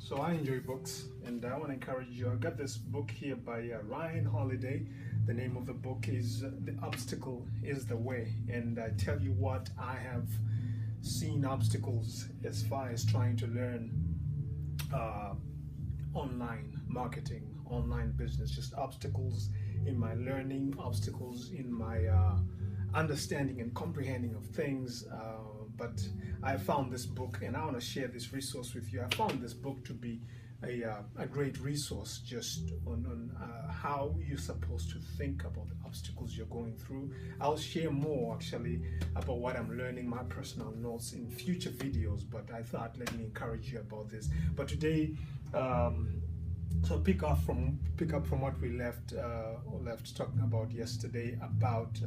So I enjoy books, and I want to encourage you. I got this book here by Ryan Holiday. The name of the book is The Obstacle is the Way. And I tell you what, I have seen obstacles as far as trying to learn online marketing, online business, just obstacles in my learning, obstacles in my understanding and comprehending of things. But I found this book, and I want to share this resource with you. I found this book to be a great resource just on how you're supposed to think about the obstacles you're going through. I'll share more actually about what I'm learning, my personal notes in future videos, but I thought let me encourage you about this. But today, so pick up from what we left talking about yesterday about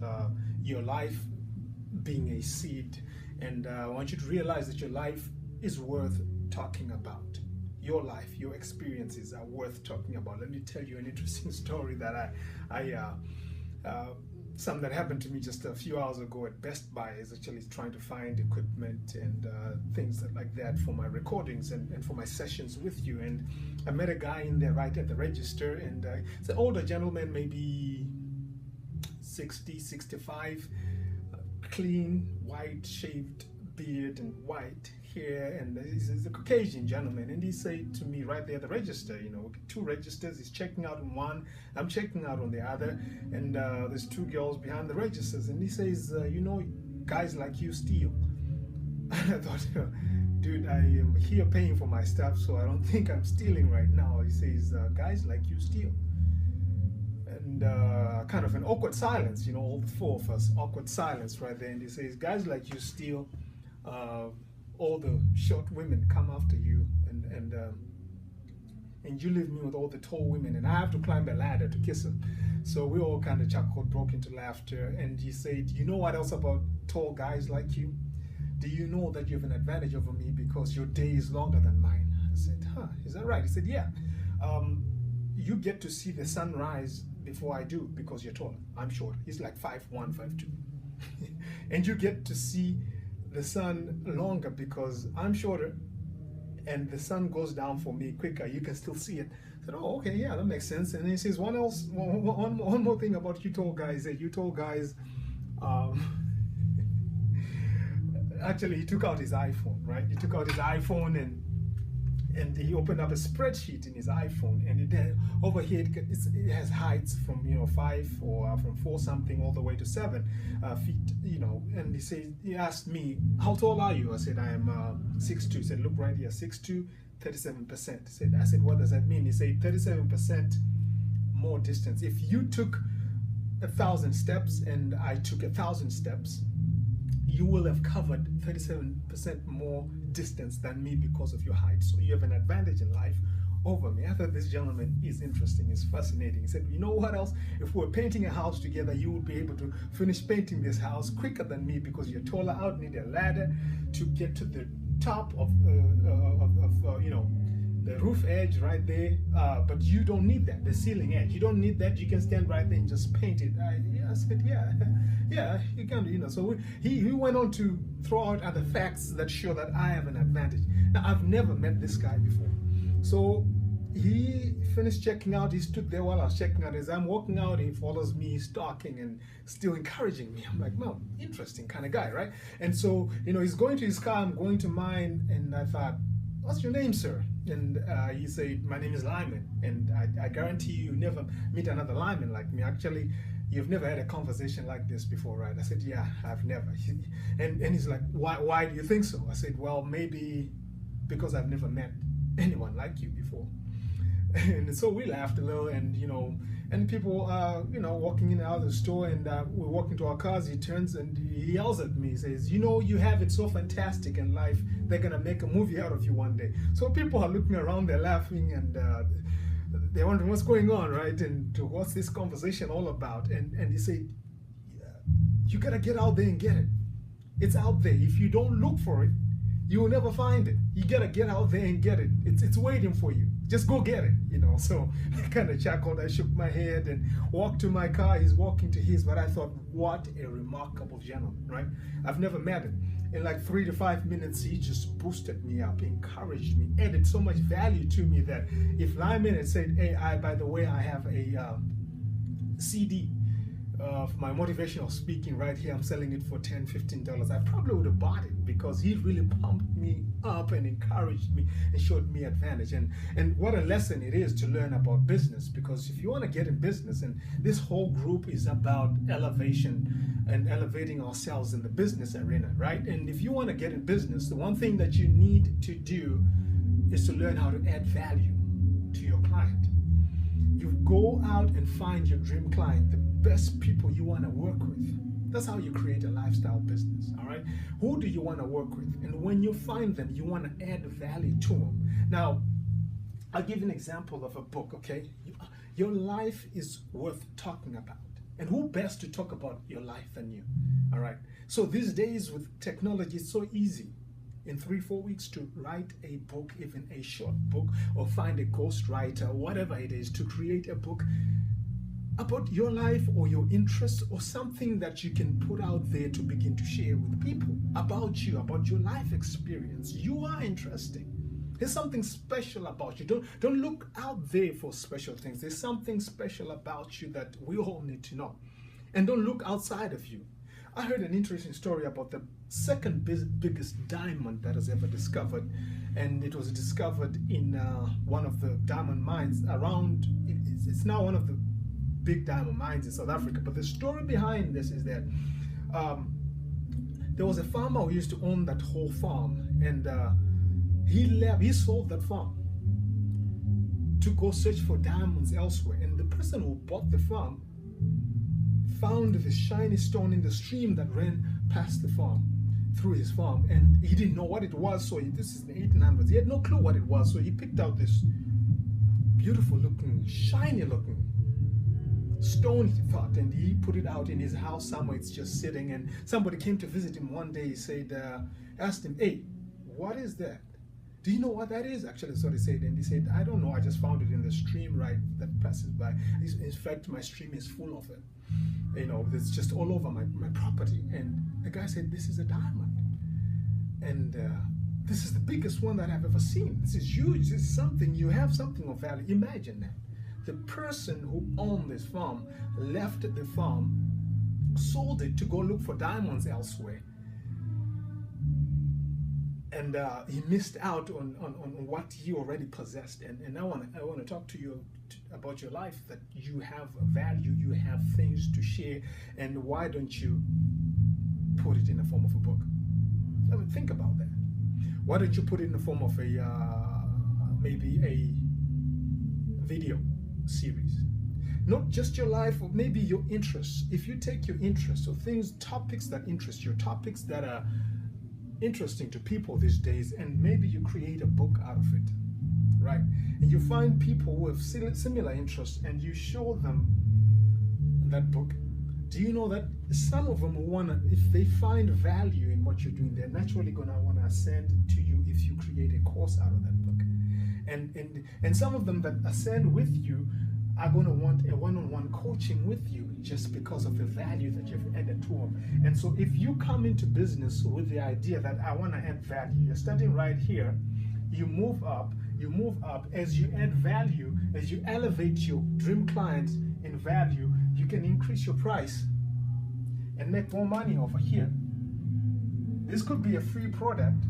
your life being a seed, and I want you to realize that your life is worth talking about. Your life, your experiences are worth talking about. Let me tell you an interesting story that something that happened to me just a few hours ago at Best Buy. Is actually trying to find equipment and things like that for my recordings and for my sessions with you. And I met a guy in there right at the register, and it's an older gentleman, maybe 60, 65, clean, white shaved beard and white hair, and he's a Caucasian gentleman. And he said to me right there at the register, you know, two registers, he's checking out on one, I'm checking out on the other, and there's two girls behind the registers, and he says, you know, guys like you steal. And I thought, dude, I am here paying for my stuff, so I don't think I'm stealing right now. He says, guys like you steal. And kind of an awkward silence, you know, all four of us, awkward silence right there. And he says, guys like you steal, all the short women come after you, and you leave me with all the tall women, and I have to climb a ladder to kiss them. So we all kind of chuckled, broke into laughter. And he said, you know what else about tall guys like you? Do you know that you have an advantage over me because your day is longer than mine? I said, huh, is that right? He said, yeah. You get to see the sun rise before I do because you're taller. I'm short. He's like 5'1", 5'2". And you get to see the sun longer because I'm shorter, and the sun goes down for me quicker. You can still see it. I said, oh, okay, yeah, that makes sense. And he says, one more thing about you tall guys. You tall guys, actually, he took out his iPhone, right? He took out his iPhone and he opened up a spreadsheet in his iPhone, and over here it has heights from 5 or from 4 something all the way to 7 feet, and he asked me, how tall are you? I said, I am 6'2". He said, look right here, 6'2", 37%. I said, what does that mean? He said, 37% more distance. If you took 1,000 steps and I took 1,000 steps, you will have covered 37% more distance than me because of your height. So you have an advantage in life over me. I thought this gentleman is interesting, is fascinating. He said, you know what else? If we're painting a house together, you would be able to finish painting this house quicker than me because you're taller. I would need a ladder to get to the top of the roof edge right there, but you don't need that, the ceiling edge. You don't need that. You can stand right there and just paint it. I said, yeah, you can, So he went on to throw out other facts that show that I have an advantage. Now, I've never met this guy before. So he finished checking out. He stood there while I was checking out. As I'm walking out, he follows me, stalking and still encouraging me. I'm like, no, interesting kind of guy, right? And so, he's going to his car, I'm going to mine, and I thought, what's your name, sir? And he said, my name is Lyman. And I guarantee you never meet another Lyman like me. Actually, you've never had a conversation like this before, right? I said, yeah, I've never. And he's like, why do you think so? I said, well, maybe because I've never met anyone like you before. And so we laughed a little, and and people walking in and out of the store, and we're walking to our cars. He turns and he yells at me. He says, you have it so fantastic in life, they're gonna make a movie out of you one day. So people are looking around, they're laughing, and they're wondering what's going on, right? And what's this conversation all about? And he said, you gotta get out there and get it. It's out there. If you don't look for it, you will never find it. You gotta get out there and get it. It's waiting for you. Just go get it, So I kind of chuckled. I shook my head and walked to my car. He's walking to his, but I thought, what a remarkable gentleman, right? I've never met him. in like 3 to 5 minutes, he just boosted me up, encouraged me, added so much value to me that if Lyman had said, hey, by the way, I have a CD of my motivational speaking right here, I'm selling it for $10, $15, I probably would have bought it, because he really pumped me up and encouraged me and showed me advantage. And what a lesson it is to learn about business, because if you want to get in business, and this whole group is about elevation and elevating ourselves in the business arena, right? And if you want to get in business, the one thing that you need to do is to learn how to add value to your client. You go out and find your dream client, the best people you want to work with. That's how you create a lifestyle business, all right? Who do you want to work with? And when you find them, you want to add value to them. Now, I'll give you an example of a book, okay? Your life is worth talking about. And who best to talk about your life than you, all right? So these days with technology, it's so easy in 3-4 weeks to write a book, even a short book, or find a ghostwriter, whatever it is, to create a book about your life or your interests, or something that you can put out there to begin to share with people about you, about your life experience. You are interesting. There's something special about you. Don't look out there for special things. There's something special about you that we all need to know. And don't look outside of you. I heard an interesting story about the second biggest diamond that was ever discovered. And it was discovered in one of the diamond mines around, it's now one of the big diamond mines in South Africa. But the story behind this is that there was a farmer who used to own that whole farm, and he sold that farm to go search for diamonds elsewhere. And the person who bought the farm found this shiny stone in the stream that ran past the farm, through his farm, and he didn't know what it was. So this is the 1800s. He had no clue what it was. So he picked out this beautiful looking, shiny looking stone, he thought, and he put it out in his house somewhere. It's just sitting, and somebody came to visit him one day. He said, asked him, hey, what is that? Do you know what that is? Actually, so he said, and he said, I don't know, I just found it in the stream right that passes by. In fact, my stream is full of it. You know, it's just all over my property. And the guy said, this is a diamond. And this is the biggest one that I've ever seen. This is huge. This is something, you have something of value. Imagine that. The person who owned this farm left the farm, sold it to go look for diamonds elsewhere. And he missed out on what he already possessed. And I want to talk to you about your life, that you have value, you have things to share, and why don't you put it in the form of a book? I mean, think about that. Why don't you put it in the form of maybe a video series? Not just your life, or maybe your interests. If you take your interests, or topics that interest you, topics that are interesting to people these days, and maybe you create a book out of it, right? And you find people who have similar interests, and you show them that book. Do you know that some of them if they find value in what you're doing, they're naturally gonna want to ascend to you if you create a course out of that book. And some of them that ascend with you are going to want a one-on-one coaching with you, just because of the value that you've added to them. And so if you come into business with the idea that I want to add value, you're starting right here, you move up as you add value, as you elevate your dream clients in value, you can increase your price and make more money over here. This could be a free product,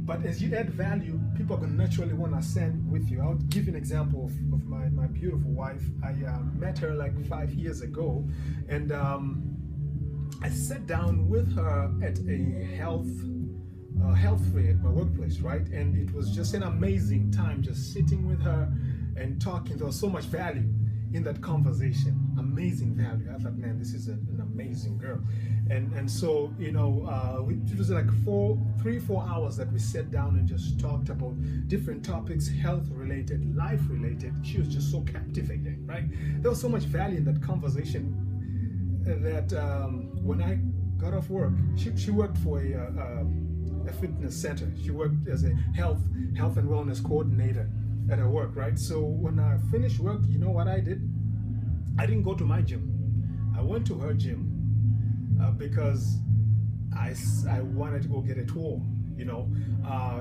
but as you add value, people are going to naturally want to ascend with you. I'll give you an example of my beautiful wife. I met her like 5 years ago, and I sat down with her at a health fair at my workplace, right? And it was just an amazing time just sitting with her and talking. There was so much value in that conversation, amazing value. I thought, man, this is an amazing girl. And so, you know, it was like 3-4 hours that we sat down and just talked about different topics, health related, life related. She was just so captivating, right? There was so much value in that conversation that when I got off work, she worked for a fitness center. She worked as a health and wellness coordinator at her work, right? So when I finished work, you know what I did? I didn't go to my gym. I went to her gym because I wanted to go get a tour. You know,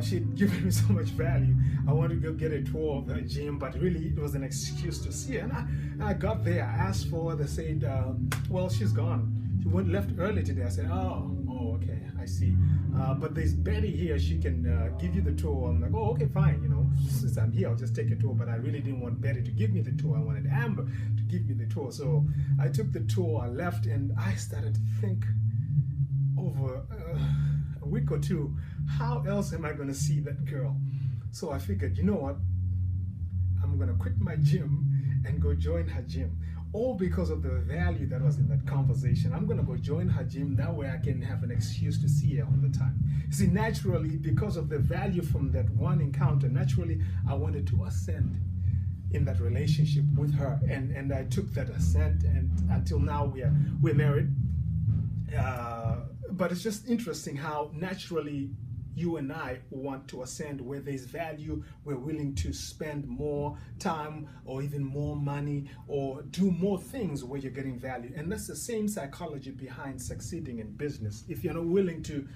she'd given me so much value. I wanted to go get a tour of the gym, but really it was an excuse to see her. And I got there, I asked for her, they said, well, she's gone. She left early today. I said, oh, okay, I see. But there's Betty here, she can give you the tour. I'm like, oh, okay, fine, you know, since I'm here, I'll just take a tour. But I really didn't want Betty to give me the tour. I wanted Amber to give me the tour. So I took the tour, I left, and I started to think over a week or two, how else am I going to see that girl? So I figured, you know what? I'm going to quit my gym and go join her gym. All because of the value that was in that conversation. I'm going to go join her gym. That way I can have an excuse to see her all the time. See, naturally, because of the value from that one encounter, naturally, I wanted to ascend in that relationship with her. And I took that ascent, and until now we're married. But it's just interesting how naturally you and I want to ascend where there's value. We're willing to spend more time or even more money or do more things where you're getting value. And that's the same psychology behind succeeding in business. If you're not willing to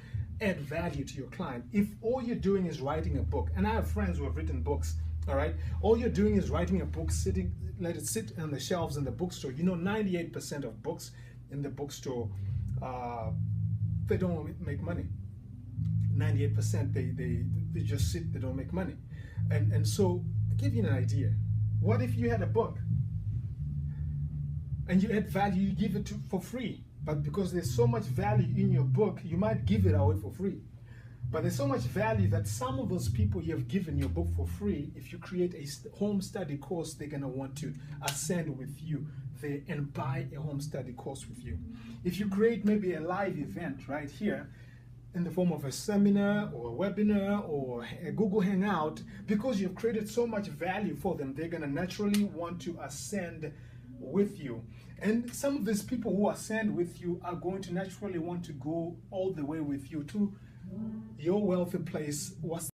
add value to your client, if all you're doing is writing a book, and I have friends who have written books, all right, all you're doing is writing a book, let it sit on the shelves in the bookstore. You know, 98% of books in the bookstore, they don't make money. 98% they just sit, they don't make money. And so I'll give you an idea. What if you had a book and you add value, you give it for free, but because there's so much value in your book, you might give it away for free. But there's so much value that some of those people you have given your book for free, if you create a home study course, they're going to want to ascend with you there and buy a home study course with you. If you create maybe a live event right here in the form of a seminar or a webinar or a Google Hangout, because you've created so much value for them, they're going to naturally want to ascend with you. And some of these people who ascend with you are going to naturally want to go all the way with you to your wealthy place.